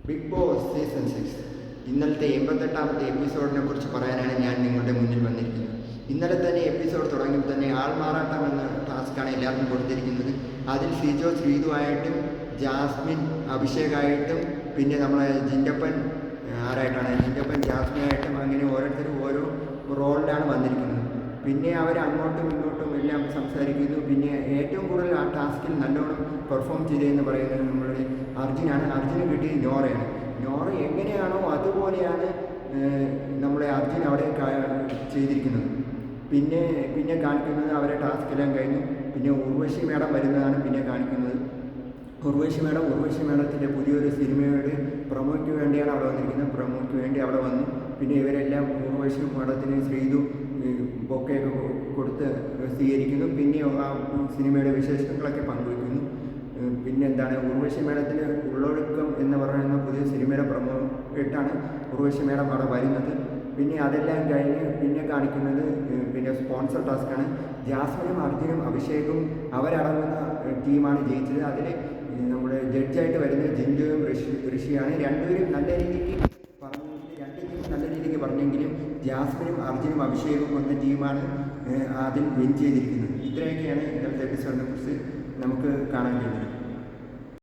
Big boss season 6 ഇന്നലത്തെ 88ാമത്തെ എപ്പിസോഡിനെ കുറിച്ച് പറയാനാണ് ഞാൻ നിങ്ങളുടെ മുന്നിൽ വന്നിരിക്കുന്നത്. ഇന്നലെ തന്നെ എപ്പിസോഡ് തുടങ്ങിയപ്പോൾ തന്നെ ആൾമാറാട്ടം എന്ന ടാസ്ക്കാണ് എല്ലാവർക്കും കൊടുത്തിരിക്കുന്നത്. അതിൽ സിജോ ശ്രീതുവായിട്ടും ജാസ്മിൻ അഭിഷേകായിട്ടും പിന്നെ നമ്മളെ ജിൻഡപ്പൻ ജിൻഡപ്പൻ ജാസ്മിനായിട്ടും അങ്ങനെ ഓരോരുത്തരും ഓരോ റോളിലാണ് വന്നിരിക്കുന്നത്. പിന്നെ അവർ അങ്ങോട്ടും ഇങ്ങോട്ടും എല്ലാം സംസാരിക്കുന്നു. പിന്നെ ഏറ്റവും കൂടുതൽ ആ ടാസ്കിൽ നല്ലോണം പെർഫോം ചെയ്തതെന്ന് പറയുന്നത് നമ്മളുടെ അർജുനാണ്. അർജുന് കിട്ടിയത് നോറയാണ്. നോറ എങ്ങനെയാണോ അതുപോലെയാണ് നമ്മളെ അർജുൻ അവിടെ ചെയ്തിരിക്കുന്നത്. പിന്നെ കാണിക്കുന്നത് അവരെ ടാസ്ക് എല്ലാം കഴിഞ്ഞു. പിന്നെ ഉർവശി മേഡം വരുന്നതാണ് പിന്നെ കാണിക്കുന്നത്. ഉർവശി മേഡത്തിൻ്റെ പുതിയൊരു സിനിമയുടെ പ്രൊമോയ്ക്ക് വേണ്ടിയാണ് അവിടെ വന്നിരിക്കുന്നത്. പ്രൊമോയ്ക്ക് വേണ്ടി അവിടെ വന്നു. പിന്നെ ഇവരെല്ലാം ഉർവശി മേഡത്തിന് ശ്രീതു ബൊക്കെയൊക്കെ കൊടുത്ത് സ്വീകരിക്കുന്നു. പിന്നെ ആ സിനിമയുടെ വിശേഷങ്ങളൊക്കെ പങ്കുവയ്ക്കുന്നു. പിന്നെ ഉർവശി മേഡത്തിന് ഉള്ളൊഴുക്കം എന്ന് പറയുന്ന പുതിയ സിനിമയുടെ പ്രൊമോ ഇട്ടാണ് ഉർവശി മേഡം അവിടെ വരുന്നത്. പിന്നെ അതെല്ലാം കഴിഞ്ഞ് പിന്നെ കാണിക്കുന്നത് പിന്നെ സ്പോൺസർ ടാസ്ക്കാണ്. ജാസ്മിനും അർജുനും അഭിഷേകും അവരടങ്ങുന്ന ടീമാണ് ജയിച്ചത്. അതിൽ നമ്മുടെ ജഡ്ജായിട്ട് വരുന്നത് ജിൻഡുവും ഋഷിയാണ്. രണ്ട് ടീം നല്ല രീതിക്ക് പറഞ്ഞെങ്കിലും ജാസ്മിനും അർജുനും അഭിഷേകും വന്ന ടീമാണ് അതിൽ വിൻ ചെയ്തിരിക്കുന്നത്. ഇത്രയൊക്കെയാണ് ഇന്നത്തെ എപ്പിസോഡിനെ കുറിച്ച് നമുക്ക് കാണാൻ കഴിയുന്നത്.